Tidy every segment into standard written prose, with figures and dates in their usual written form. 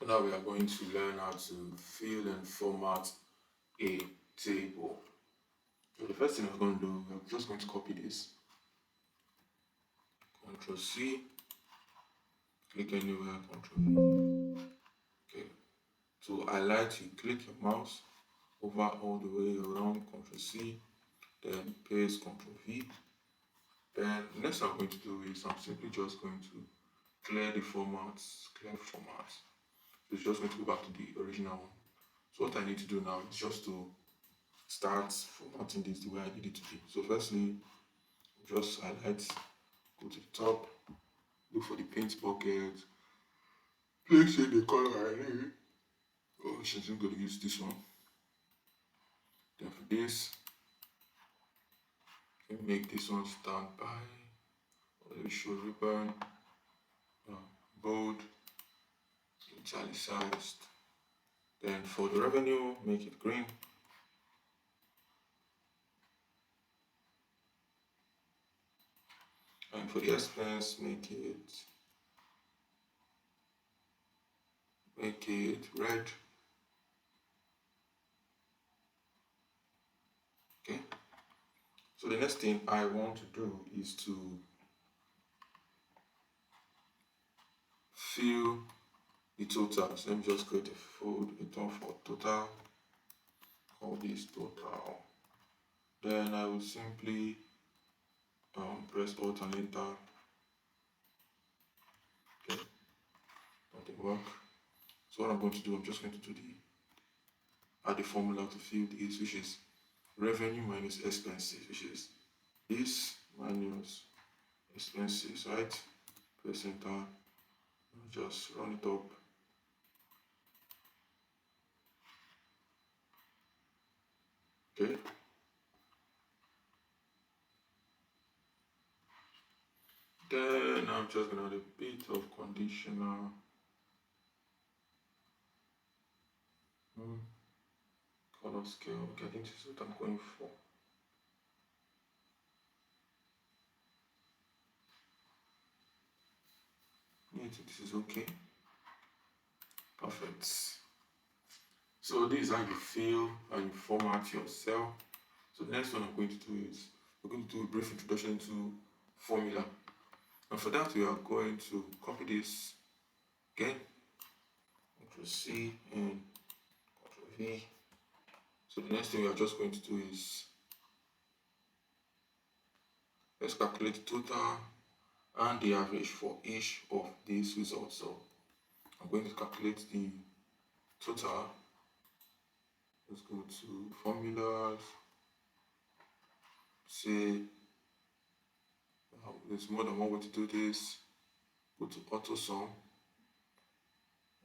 Now we are going to learn how to fill and format a table. So the first thing we're going to do, we're just going to copy this. Ctrl C, click anywhere, Ctrl V. Okay. To highlight, you click your mouse over all the way around, Ctrl C, then paste, Ctrl V. Then next I'm going to do is I'm simply just going to clear the formats, clear formats. So it's just going to go back to the original one. So what I need to do now is just to start formatting this the way I need it to be. So firstly, just highlight, go to the top, look for the paint bucket, place in the color I need. Oh, I'm going to use this one. Then for this, make this one stand by, or show ribbon, bold, italicized. Then for the revenue, make it green. And for the expense, make it red. Okay. So the next thing I want to do is to fill the totals. Let me just create a fold button for total. Call this total. Then I will simply press Alt and Enter. Okay, nothing work. So what I'm going to do, I'm just going to do add the formula to fill this, which is revenue minus expenses, which is this minus expenses, right? Press Enter. Just run it up. Okay. Then I'm just gonna add a bit of conditional. Color scale. Okay, I think this is what I'm going for. Yeah, I think this is okay. Perfect. So this is how you fill and you format your cell. So the next one I'm going to do is we're going to do a brief introduction to formula. And for that we are going to copy this again. Ctrl C and Ctrl V. So the next thing we are just going to do is let's calculate the total and the average for each of these results. So I'm going to calculate the total. Let's go to formulas. Say there's more than one way to do this. Go to auto sum.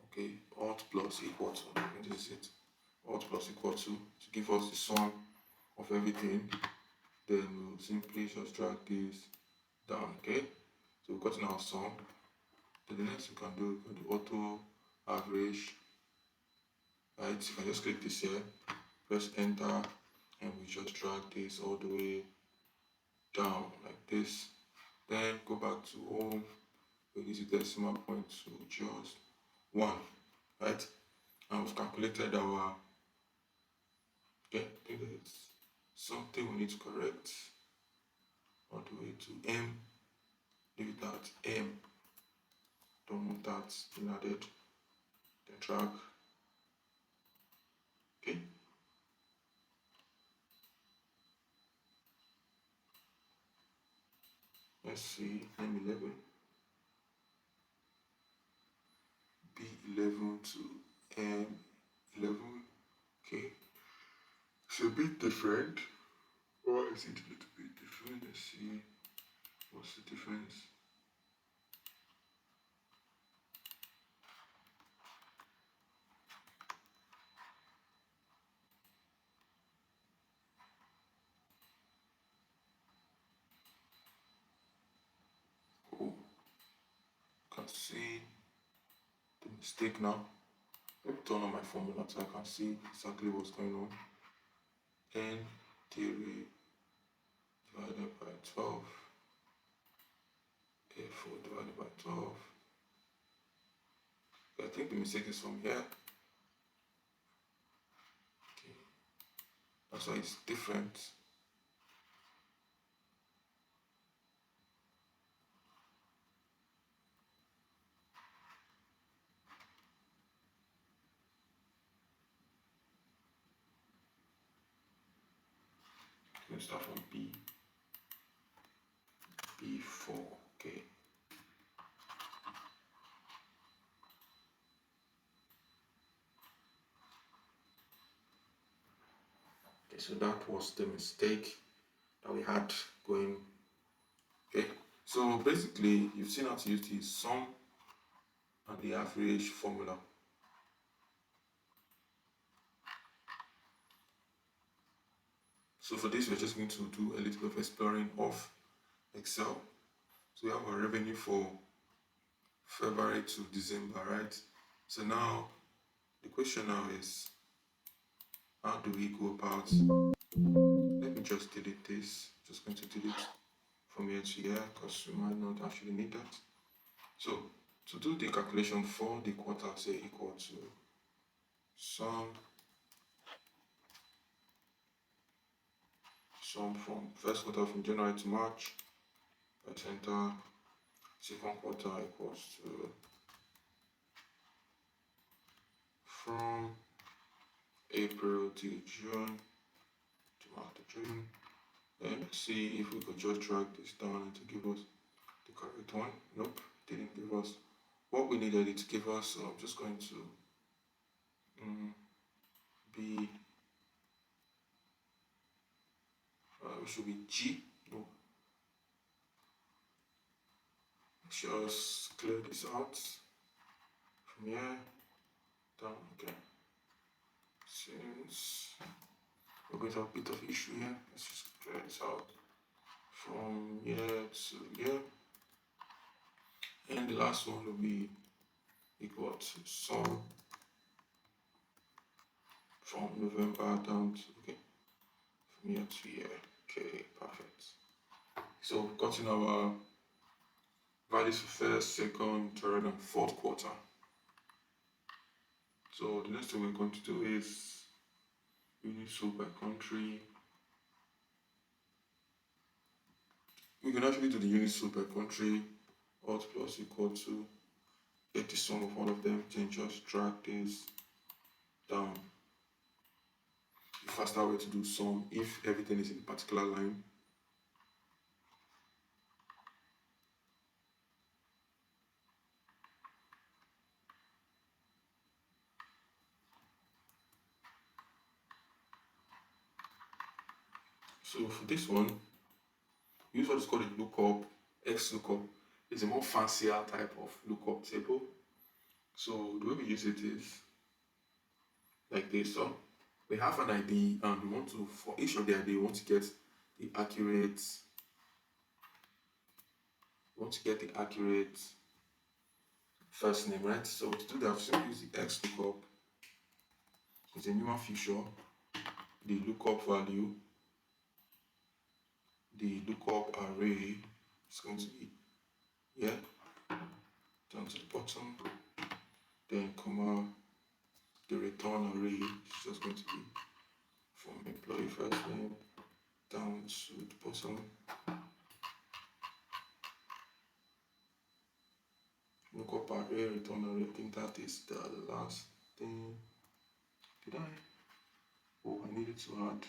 Okay, alt plus equal to, this is it. Alt plus equal to give us the sum of everything. Then we'll simply just drag this down. Okay, so we've gotten our sum. Then the next you can do auto average. Right, you can just click this here, press enter, and we just drag this all the way down like this. Then go back to home, reduce the decimal point to just 1, right? And we've calculated our, okay, I think there's something we need to correct all the way to M. Leave it at M. Don't want that being added. Then drag. Okay. Let's see, M11. B11 to M11. Okay. It's a bit different. Or is it a little bit different? Let's see. What's the difference? Oh, you can see the mistake now. Let me turn on my formula so I can see exactly what's going on. N theory divided by 12. A4 divided by 12. I think the mistake is from here. Okay. That's why it's different. Let's start from B4. Okay. Okay, so that was the mistake that we had going. Okay, so basically you've seen how to use the sum and the average formula. So for this, we're just going to do a little bit of exploring of Excel. So we have our revenue for February to December, right? So now the question now is, how do we go about? Let me just delete this. Just going to delete from here to here because we might not actually need that. So to do the calculation for the quarter, say equal to sum from first quarter from January to March. Let's enter second quarter equals to from April to June to March to June. Then let's see if we could just drag this down to give us the correct one. Nope, didn't give us what we needed it to give us. So I'm just going to be it should be G. No, just clear this out from here down. Okay, since we're going to have a bit of issue here, let's just clear this out from here to here, and the last one will be equal to sum from November down to, okay, from here to here. Okay, perfect. So we've gotten our values for first, second, third, and fourth quarter. So the next thing we're going to do is unit sold by country. We can actually do the unit sold by country. Alt plus equal to get the sum of all of them, then just drag this down. The faster way to do sum if everything is in a particular line. So for this one, we use what is called a lookup, X lookup. It's a more fancier type of lookup table. So the way we use it is like this. So we have an ID and we want to, for each of the ID, we want to get the accurate, first name, right? So to do that, we use the X lookup. It's a newer feature. The lookup value, the lookup array is going to be here, down to the bottom, then comma, the return array is just going to be from employee first name down to the bottom. Lookup array, return array, I think that is the last thing. Did I? Oh, I needed to add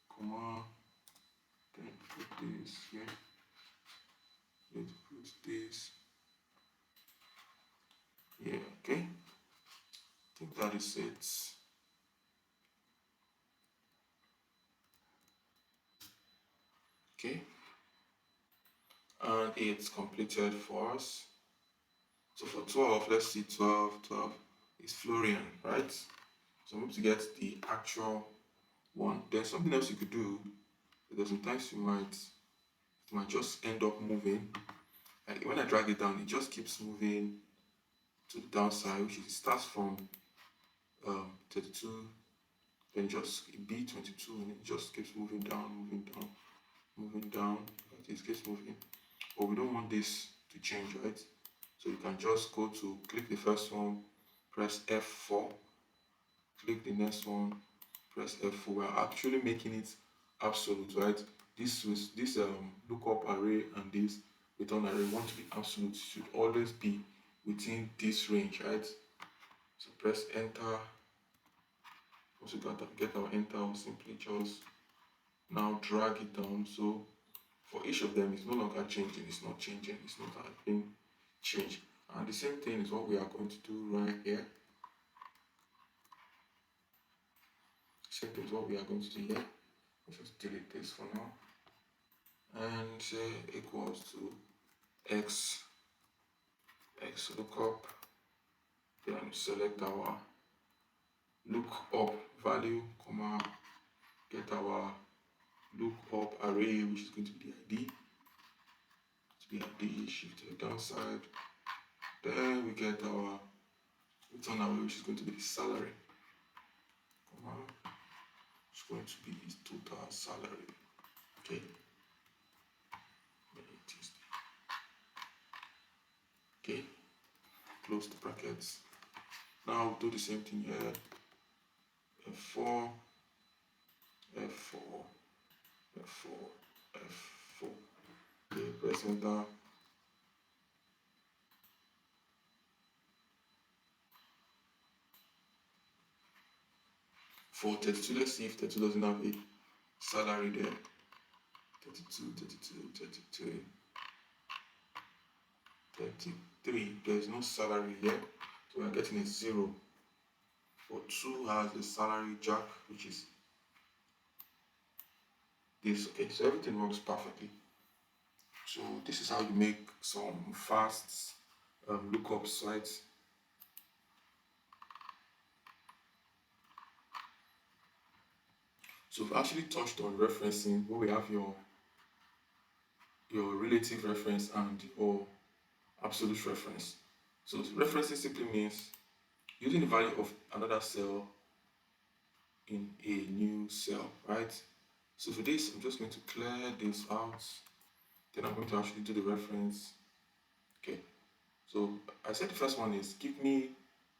comma, then put this here. Let's put this. Yeah, okay. I think that is it. Okay. And it's completed for us. So for 12, let's see 12 is Florian, right? So I'm going to get the actual one. There's something else you could do, because sometimes it might just end up moving. Like when I drag it down, it just keeps moving to the downside, which is it starts from 32, then just B22, and it just keeps moving down. Like it keeps moving. But we don't want this to change, right? So you can just click the first one, press F4, click the next one, press F4. We're actually making it absolute, right? This lookup array and this return array want to be absolute, should always be within this range, right? So press enter. Once we get our enter, we'll simply just now drag it down. So for each of them, it's no longer changing, it's not changing, it's not being changed. And the same thing is what we are going to do right here. Same thing is what we are going to do here. Let's just delete this for now. And say equals to x lookup. Then select our lookup value, comma, get our lookup array, which is going to be the ID. The ID, shift to the downside. Then we get our return array, which is going to be the salary. Comma, it's going to be his total salary. Okay. Okay. Close the brackets. Now we'll do the same thing here. F4, F4, F4, F4. Okay, press enter. For 32, let's see if 32 doesn't have a salary there. 32, 33. There is no salary here, so we're getting a 0. For 2 has a salary jack, which is this. Okay, so everything works perfectly. So this is how you make some fast lookup sites. So we've actually touched on referencing, where we have your relative reference and your absolute reference. So referencing simply means using the value of another cell in a new cell, right? So for this, I'm just going to clear this out. Then I'm going to actually do the reference. Okay. So I said the first one is give me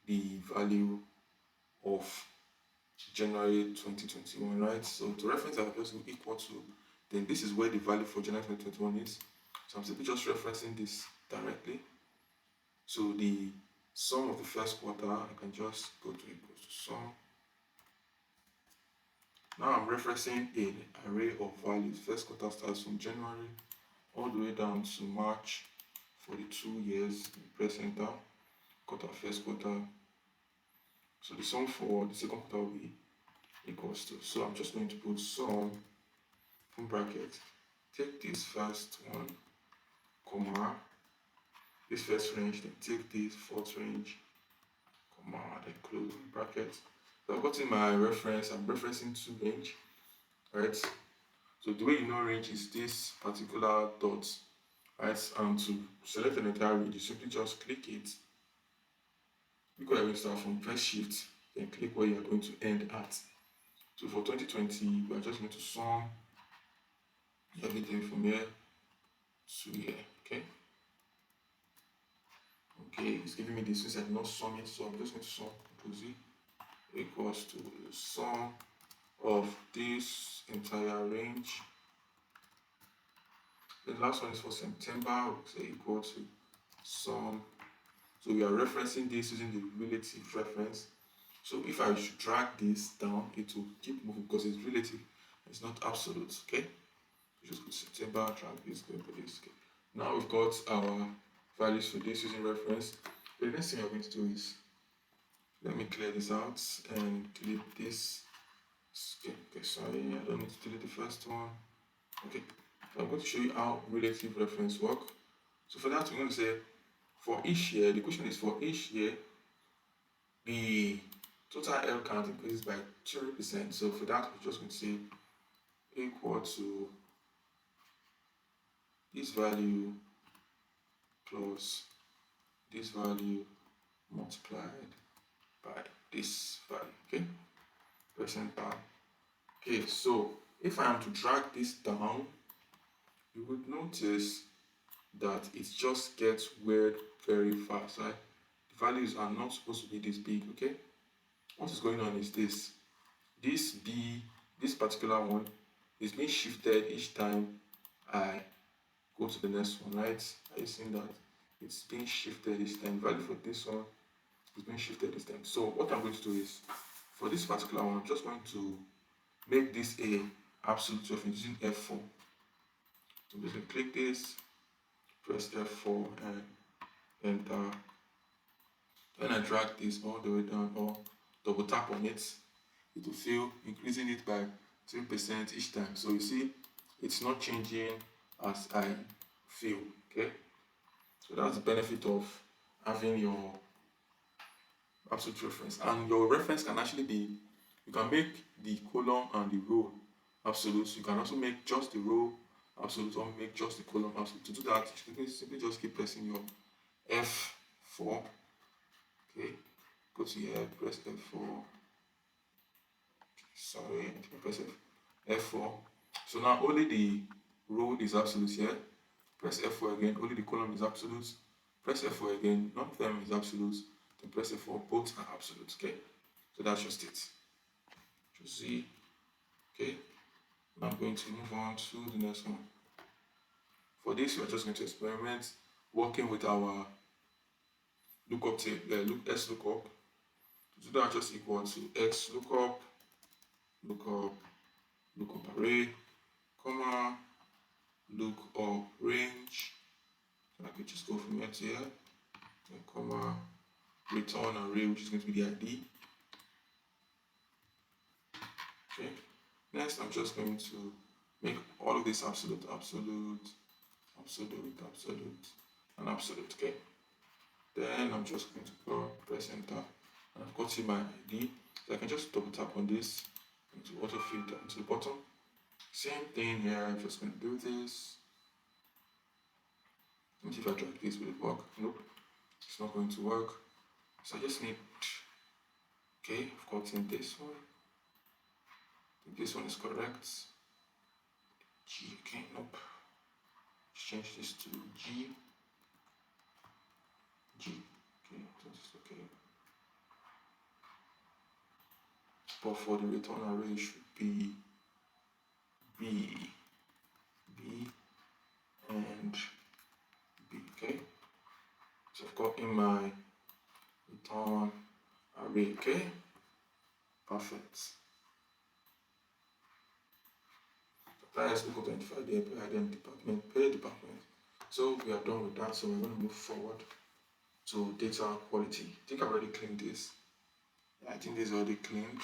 the value of January 2021, right? So to reference, I'll just go equal to, then this is where the value for January 2021 is. So I'm simply just referencing this directly. So the sum of the first quarter, I can just go to equals to sum. Now I'm referencing an array of values. First quarter starts from January all the way down to March for the 2 years. Press enter, quarter, first quarter. So the sum for the second quarter will be equals to. So I'm just going to put sum from bracket. Take this first one, comma, this first range, then take this fourth range, comma, then close the bracket. So I've gotten my reference, I'm referencing to range, right? So the way you know range is this particular dot, right? And to select an entire range, you simply just click it. Look where you're going to start from, press shift, then click where you're going to end at. So for 2020, we're just going to sum everything from here to here, okay? Okay, it's giving me this since I'm not summing, so I'm just going to sum Control Z equals to the sum of this entire range. The last one is for September, we'll say equal to sum. So we are referencing this using the relative reference. So if I should drag this down, it will keep moving because it's relative, it's not absolute, okay? Just go to September, drag this, go for this, okay? Now we've got our values for this using reference. The next thing I'm going to do is, let me clear this out and delete this. Okay, sorry, I don't need to delete the first one. Okay, so I'm going to show you how relative reference work. So for that, we're going to say, for each year, the question is for each year, the total L count increases by 30%. So for that, we're just going to say equal to this value plus this value multiplied by this value, okay? Percent bar. Okay, so if I am to drag this down, you would notice that it just gets weird very fast, right? The values are not supposed to be this big, okay? What is going on is this. This particular one is being shifted each time I go to the next one, right? Are you seeing that? It's being shifted each time. Value for this one is being shifted this time. So what I'm going to do is, for this particular one, I'm just going to make this a absolute of using F4. So I'm just going to click this, press F4 and enter. When I drag this all the way down or double tap on it, it will feel increasing it by 3% each time. So you see, it's not changing as I feel, okay? So that's the benefit of having your absolute reference. And your reference can actually be, you can make the column and the row absolute. You can also make just the row absolute or make just the column absolute. To do that, you can simply just keep pressing your F4. Okay, go to here, press F4. Sorry, press F4. So now only the row is absolute here. Press F4 again, only the column is absolute. Press F4 again, none of them is absolute. Then press F4, both are absolute. Okay, so that's just it. Just see. Okay, now I'm going to move on to the next one. For this, we're just going to experiment working with our lookup table, S lookup. To do that, just equal to X lookup, lookup array, comma, lookup range. So I could just go from here to here, then comma, return array, which is going to be the ID. Okay. Next, I'm just going to make all of this absolute, absolute, absolute, absolute, and absolute. Okay. Then I'm just going to go press enter, and I've got to my ID. So I can just double tap on this into auto filter to the bottom. Same thing here. I'm just going to do this. Let me see if I drag this, will it work? Nope, it's not going to work. So I just need, okay, I've gotten this one. I think this one is correct. G, okay, nope. Let's change this to G. G, okay, so this is okay. But for the return array, it should be B, and B, okay? So I've got in my return array, okay? Perfect. Suppliers local to identify the department, per department. So we are done with that, so we're going to move forward to data quality. I think I've already cleaned this. Yeah, I think this is already cleaned.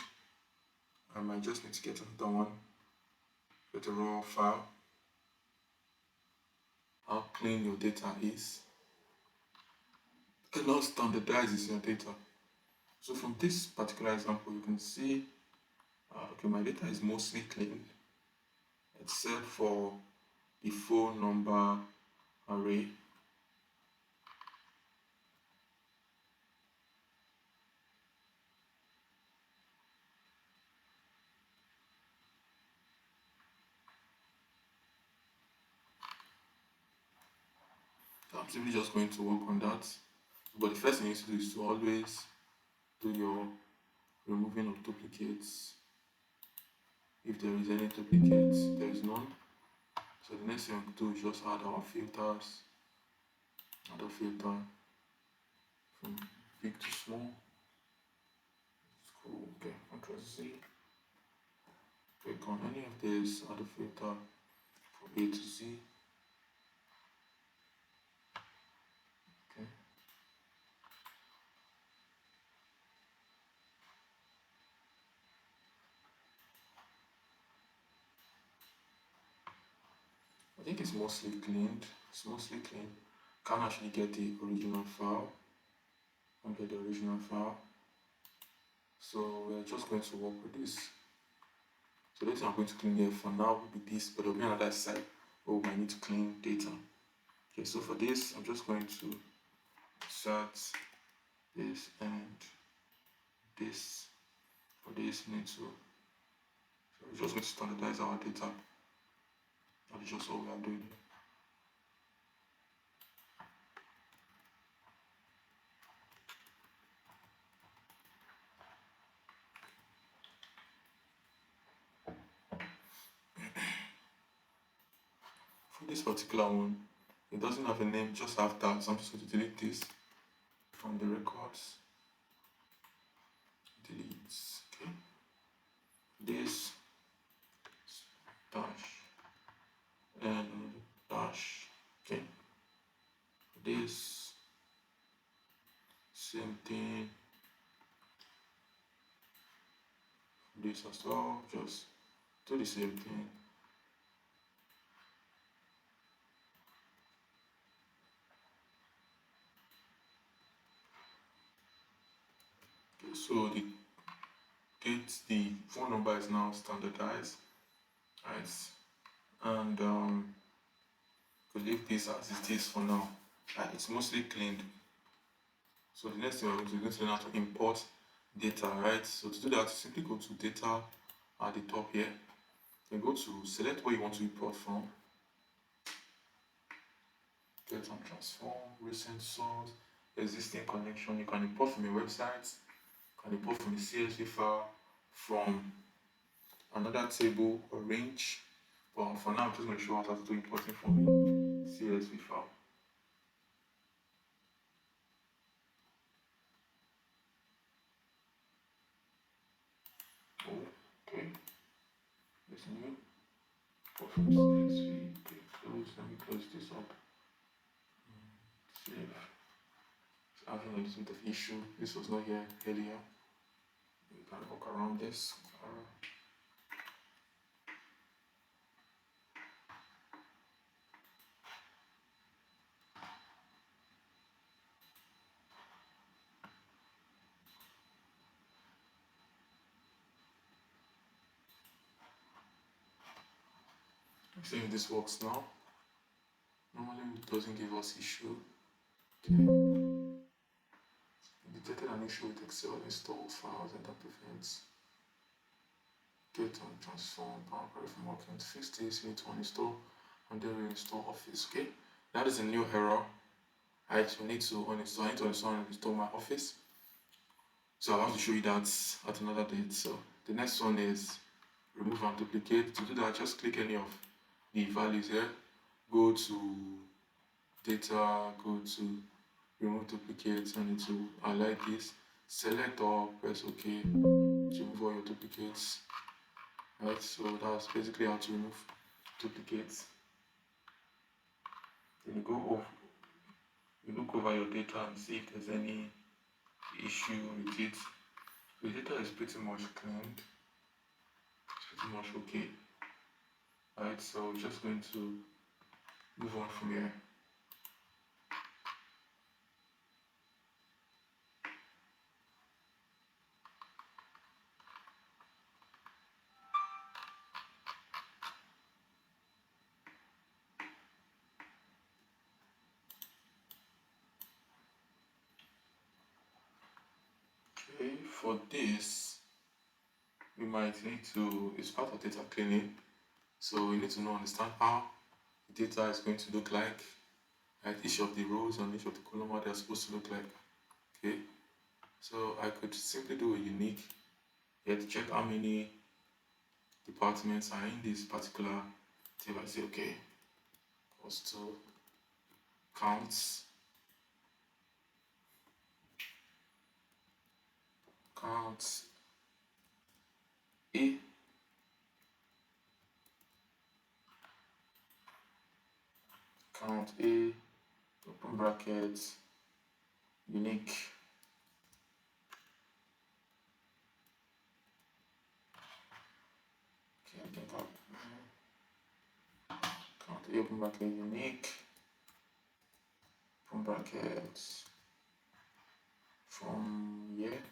I might just need to get another one. Get a raw file. How clean your data is. And how standardizes your data. So from this particular example, you can see, okay, my data is mostly clean, except for the phone number array. So I'm simply just going to work on that. But the first thing you need to do is to always do your removing of duplicates. If there is any duplicates, there is none. So the next thing we do is just add our filters. Add a filter from big to small. Cool. Okay, Ctrl Z. Click on any of these, add a filter from A to Z. Okay. I think it's mostly cleaned. It's mostly clean. Can't actually get the original file. Can't get the original file. So we're just going to work with this. So this I'm going to clean here for now will be this, but there'll be another side where we might need to clean data. Okay, so for this, I'm just going to insert this and this. For this, we need to, so we're just going to standardize our data. That is just all we are doing here. For this particular one, it doesn't have a name, just have that. So I'm just going to delete this from the records. Delete. Okay. This dash and dash. Okay. This same thing. This as well. Just do the same thing. Okay, so the phone number is now standardized, right? And could leave this as it is for now. It's mostly cleaned. So the next thing we're going to learn how to import data, right? So to do that, simply go to data at the top here. Then go to select where you want to import from. Get and transform, recent source, existing connection. You can import from your website, you can import from a CSV file, from another table or range. But for now, I'm just going to show us how to do importing from a CSV file. Okay, let's new. Import from CSV. Okay, close. Let me close this up. Save. It's having a little bit of issue. This was not here earlier. We can work around this. See if this works now. Normally it doesn't give us issue. Okay. Detected an issue with Excel install files and that prevents get and transform power query from working. To fix this, you need to uninstall and then reinstall Office. Okay, that is a new error. I actually need to uninstall. I need to uninstall and install my Office. So I'll have to show you that at another date. So the next one is remove and duplicate. To do that, just click any of the values here. Go to data, go to remove duplicates, and it will highlight this. Select all, press OK to remove all your duplicates. Right, so that's basically how to remove duplicates. Then you go over, you look over your data and see if there's any issue with it. The data is pretty much cleaned. It's pretty much okay. Right, so we're just going to move on from here. Okay, for this, we might need to, it's part of data cleaning, so we need to understand how the data is going to look like, right? Each of the rows and each of the columns, what they're supposed to look like. Okay, so I could simply do a unique here to check how many departments are in this particular table. I say okay, equals to counts A count A open brackets unique count A open bracket unique open brackets from here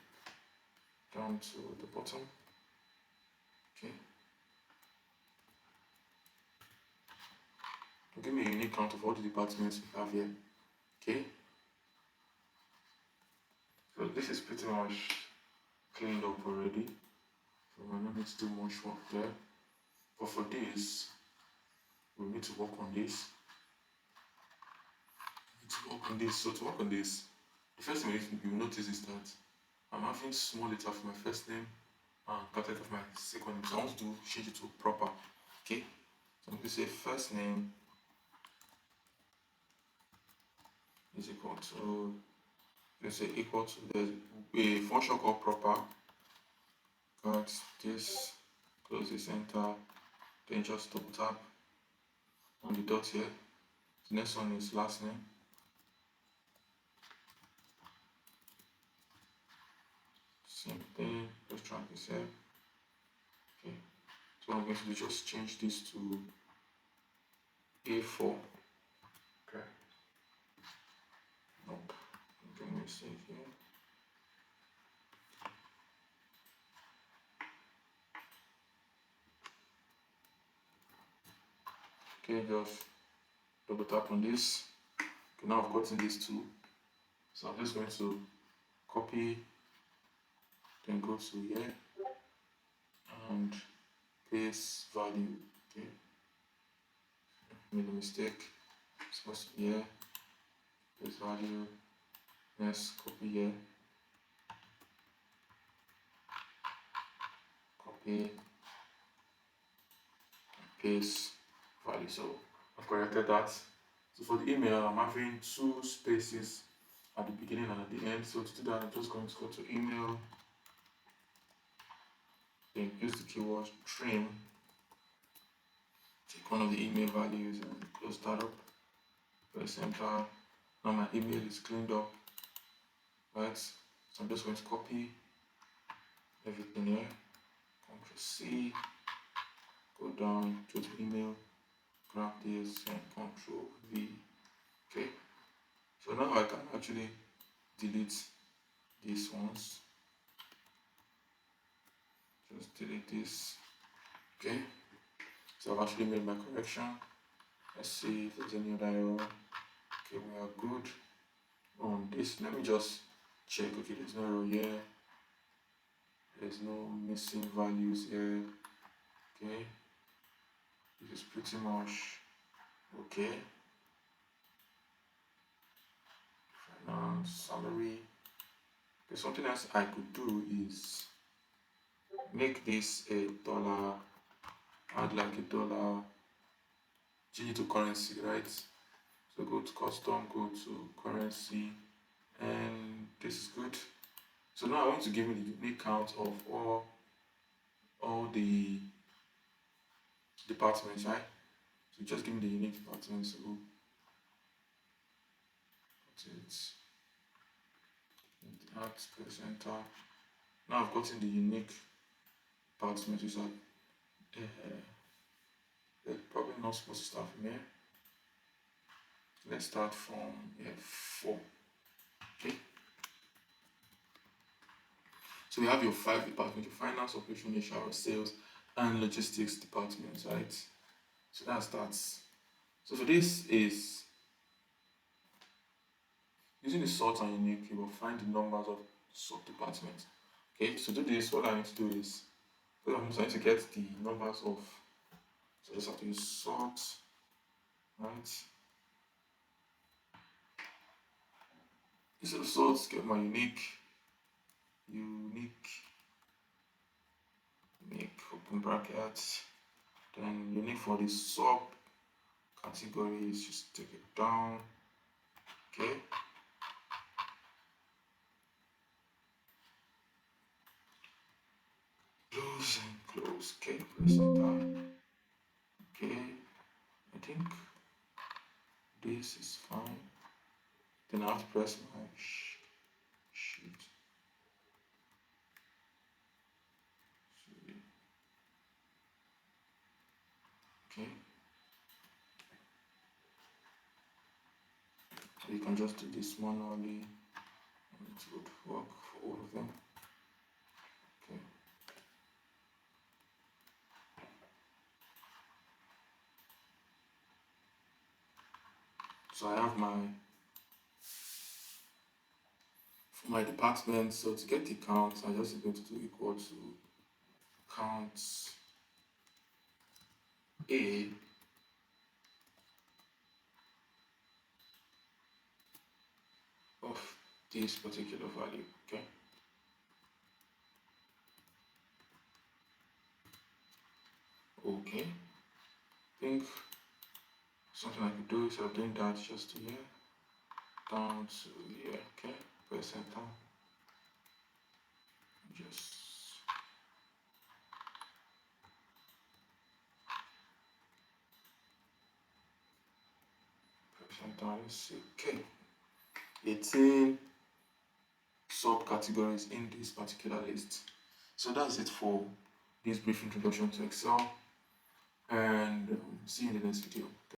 down to the bottom. Okay, give me a unique count of all the departments we have here. Okay, so this is pretty much cleaned up already, so we're not need to do much work there. But for this, we need to work on this. So to work on this, the first thing you notice is that I'm having small letter for my first name and capital letter for my second name. So I want to change it to proper. Okay, so I'm going to say first name is equal to, let's say equal to, there's a function called proper. Got this, close this, enter, then just double tap on the dot here. The next one is last name. Same thing, just try this here. Okay, so what I'm going to do, just change this to A4. Okay. Nope. I'm going to save here. Okay, just double tap on this. Okay, now I've gotten these two. So I'm just going to copy, then go to here and paste value. Okay, made a mistake. It's supposed to be here. Paste value. Next, copy here. Copy, paste value. So I've corrected that. So for the email, I'm having 2 spaces at the beginning and at the end. So to do that, I'm just going to go to email, then use the keyword trim, take one of the email values and close that up. Press enter. Now my email is cleaned up, right? So I'm just going to copy everything here. Ctrl C, go down to the email, grab this and Ctrl V. Okay. So now I can actually delete these ones. Just delete this. Okay. So I've actually made my correction. Let's see if there's any other error. Okay, we are good on this. Let me just check. Okay, there's no error here. There's no missing values here. Okay, this is pretty much okay. Finance summary. Okay, something else I could do is make this a dollar, add like a dollar, change it to currency, right? So go to custom, go to currency, and this is good. So now I want to give me the unique count of all the departments, right? So just give me the unique departments. So it's the art presenter. Now I've gotten the unique departments, which are they're probably not supposed to start from here. Let's start from F4. Okay. So we have your 5 departments: your finance, operation, HR, sales, and logistics departments, right? So that starts. So for this is using the sort and unique, you will find the numbers of sub departments. Okay, so to do this, what I need to do is, I'm trying to get the numbers of, so I just have to use sort, right? Instead of sort, get my unique, open brackets, then unique for the sub categories, just take it down, okay? Close and close, okay, press enter, okay, I think this is fine. Then I have to press my sheet. Okay. So you can just do this manually and it would work for all of them. Okay. So I have for my department, so to get the count, I just going to do equal to count A of this particular value, okay? Okay, I think something I could do instead of doing that, just to here, down to here. Okay, press enter. Just press enter. Let's see. Okay, 18 subcategories in this particular list. So that's it for this brief introduction to Excel, and see you in the next video.